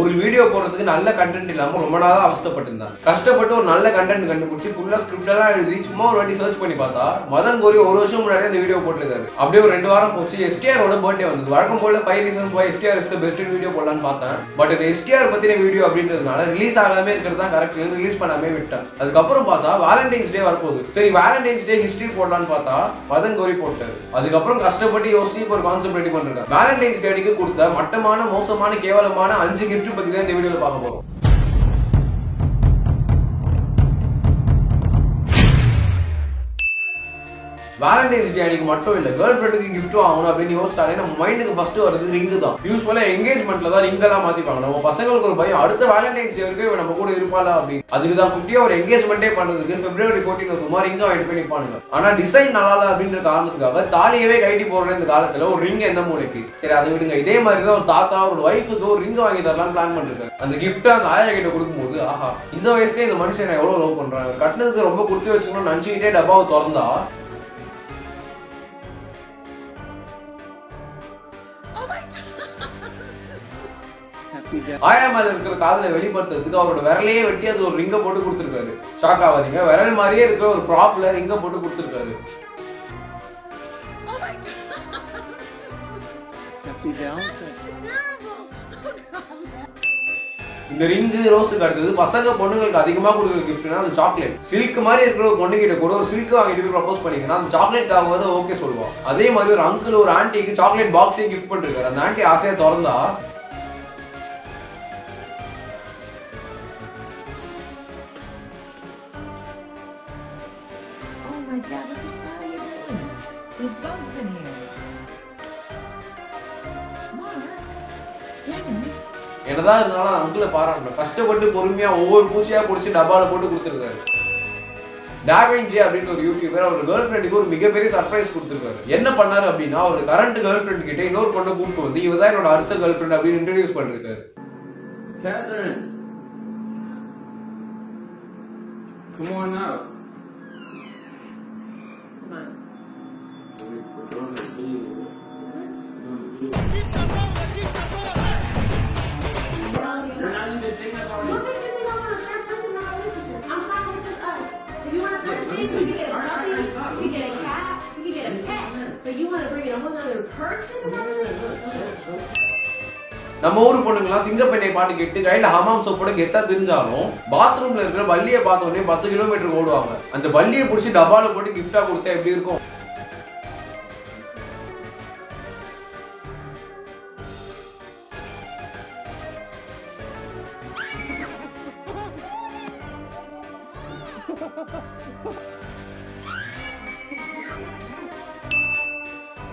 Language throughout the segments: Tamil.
ஒரு வீடியோ போடுறதுக்கு நல்ல கண்டென்ட் இல்லாம ரொம்ப நாளா அவஸ்தைப்பட்டிருந்தாங்க. கஷ்டப்பட்டு ஒரு நல்ல கண்டென்ட் கண்டுபிடிச்சு ஃபுல்லா ஸ்கிரிப்ட் எல்லாம் எழுதி சும்மா ஒரு வாட்டி சர்ச் பண்ணி பார்த்தா மதன் கோரி ஒரு வருஷம் முன்னாடி இந்த வீடியோ போட்டிருக்காரு. அப்படியே ஒரு 2 வாரம் போச்சு. எஸ்டிஆரோட பர்த்டே வந்தது. வழக்கம் போல 5 reasons why STR is the best video போடலான்னு பார்த்தேன். பட் இது STR பத்தின வீடியோ அப்படின்றதுனால ரிலீஸ் ஆகாம இருக்கிறது தான் கரெக்ட். ரிலீஸ் பண்ணாமே விட்டேன். அதுக்கப்புறம் பார்த்தா வேலண்டைன்ஸ் டே வரப்போகுது. சரி வேலண்டைன்ஸ் டே ஹிஸ்டரி போடலான்னு பார்த்தா மதன் கோரி போட்டாரு. அதுக்கப்புறம் கஷ்டப்பட்டு யோசிச்சு ஒரு கான்செப்ட் ரெடி பண்றாங்க. வேலண்டைன்ஸ் டேக்கு கொடுத்த மட்டமான மோசமான கேவலமான 5 gift பத்தி தான் இந்த வீடியோல பார்க்க போறோம். வேலண்டைன்ஸ் டே அன்னைக்கு மட்டும் இல்ல கேர்ள் ஃப்ரெண்டுக்கு கிஃப்ட் வாங்கணும் அப்படின்னு யோசிச்சாலே நம்ம மைண்டுக்கு ஃபர்ஸ்ட் வருது ரிங் தான். யூஸ்வலா எங்கேஜ்மெண்ட்ல தான் ரிங் எல்லாம் மாத்திப்பாங்க. நம்ம பசங்களுக்கு ஒரு பயம் அடுத்த வேலண்டைன்ஸ் டே வரைக்கும் நம்ம கூட இருப்பாளா அப்படின்னு. அதுக்கு தான் குட்டியா ஒரு எங்கேஜ்மெண்டே பண்றதுக்கு February 14 ஒரு மாதிரி ரிங் வாங்கிட்டு போய் நிப்பானுங்க. ஆனா டிசைன் நல்லா இல்ல அப்படின்ற காரணத்துக்காக தாலியவே கைட்டி போடுற இந்த காலத்துல ஒரு ரிங் எந்த மூலைக்கு. சரி அதை விடுங்க. இதே மாதிரி தான் ஒரு தாத்தா ஒரு வைஃபுக்கு ஒரு ரிங் வாங்கி தரலாம்னு பிளான் பண்ணிருக்காரு. அந்த கிஃப்ட் அந்த ஆயா கிட்ட கொடுக்கும்போது ஆஹா இந்த வயசுலயே இந்த மனுஷன் எவ்வளவு லவ் பண்றாங்க. கட்டினதுக்கு ரொம்ப குடுத்து வச்சுக்கணும்னு நினைச்சுக்கிட்டே டப்பாவை திறந்தா ஆயா மேல இருக்கிற காதலை வெளிப்படுத்துறதுக்கு அவரோட விரலையே வெட்டி அது ஒரு ரிங்க போட்டு கொடுத்திருக்காரு. ஷாக் ஆகாதீங்க. விரல் மாதிரியே இருக்கிற ஒரு ப்ராப்ல ரிங்க போட்டு கொடுத்திருக்காரு. இந்த ரிங்கு ரோஸுக்கு அடுத்தது பசங்க பொண்ணுங்களுக்கு அதிகமா கொடுக்குற கிஃப்ட்னா அது சாக்லேட். சில்க் மாதிரி இருக்கிற ஒரு பொண்ணு கிட்ட கூட ஒரு சில்க் வாங்கிட்டு போய் ப்ரப்போஸ் பண்ணிங்கன்னா அந்த சாக்லேட் ஆகும்போது ஓகே சொல்லுவான். அதே மாதிரி ஒரு அங்கிள் ஒரு ஆன்டிக்கு சாக்லேட் பாக்ஸையும் கிஃப்ட் பண்ணிருக்காரு. அந்த ஆன்டி ஆசையா திறந்தா my God, what the hell are you doing? There's bugs in here. Mark, Dennis. என்னதான் இருந்தாலும் அங்கிள பாராட்டணும். கஷ்டப்பட்டு பொறுமையா ஒவ்வொரு பூச்சியா பிடிச்சி டப்பால போட்டு கொடுத்துருக்காரு. டாவின்சி அப்படின்னு ஒரு யூடியூபர் அவர் கேர்ள் ஃப்ரெண்டுக்கு ஒரு மிகப்பெரிய சர்ப்ரைஸ் கொடுத்துருக்காரு. என்ன பண்ணாரு அப்படின்னா அவர் கரண்ட் கேர்ள் ஃப்ரெண்ட் கிட்ட இன்னொரு பொண்ணை கூப்பிட்டு வந்து இவதான் என்னோட அடுத்த கேர்ள் ஃப்ரெண்ட் அப்படின்னு இன்ட்ரோடியூஸ் பண்ணிருக்காரு. Catherine, come on out. You're not even thinking about it. What makes you think I want a third person in our relationship? I'm fine with just us. If you want a third person, we can get a puppy, we can get a cat, we can get a pet. But you want to bring in a whole other person in our relationship? நம்ம ஊர் பொண்ணுங்களாம் சிங்கப்பெண்ணை பாட்டு கேட்டு கையில ஹமாம் சோப்போட கெத்தா தெரிஞ்சாலும் பாத்ரூம்ல இருக்கிற பல்லியை பார்த்த உடனே 10 கிலோமீட்டர் ஓடுவாங்க. அந்த பல்லியை பிடிச்சி டப்பால போட்டு கிஃப்டா கொடுத்தா எப்படி இருக்கும்?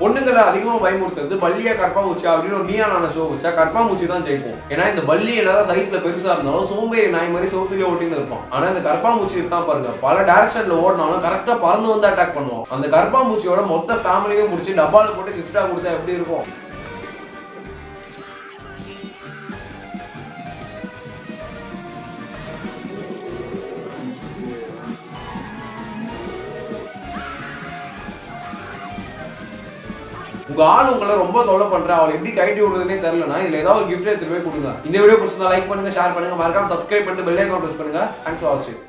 பொண்ணுங்களை அதிகமா பயமுறுத்துறது பல்லியா கற்பாமூச்சி அப்படின்னு ஒரு நீயானான ஷோ வச்சா கற்பாமூச்சி தான் ஜெயிப்போம். ஏன்னா இந்த பல்லி என்னதான் சைஸ்ல பெருசா இருந்தாலும் சோம்பேறி நாய் மாதிரி சோத்துல ஓட்டின்னு இருப்போம். ஆனா இந்த கற்பாமூச்சி இருக்கான் பாருங்க பல டைரக்ஷன்ல ஓடினாலும் கரெக்டா பறந்து வந்து அட்டாக் பண்ணுவோம். அந்த கற்பாமூச்சியோட மொத்த ஃபேமிலியும் முடிச்சு டப்பால போட்டு கிஃப்டா கொடுத்தா எப்படி இருக்கும்? உங்க ஆள் உங்களை ரொம்ப தொலை பண்ற அவளை எப்படி கைட்டி விடுறதுனே தெரியலனா இதுல ஏதாவது ஒரு கிஃப்ட் எடுத்துட்டு போய் கொடுங்க. இந்த வீடியோ பிடிச்சிருந்தா லைக் பண்ணுங்க, ஷேர் பண்ணுங்க, மறக்காம சப்ஸ்கிரைப் பண்ணிட்டு பெல் ஐகான் பிரஸ் பண்ணுங்க. தேங்க்ஸ் ஃபார் வாட்சிங்.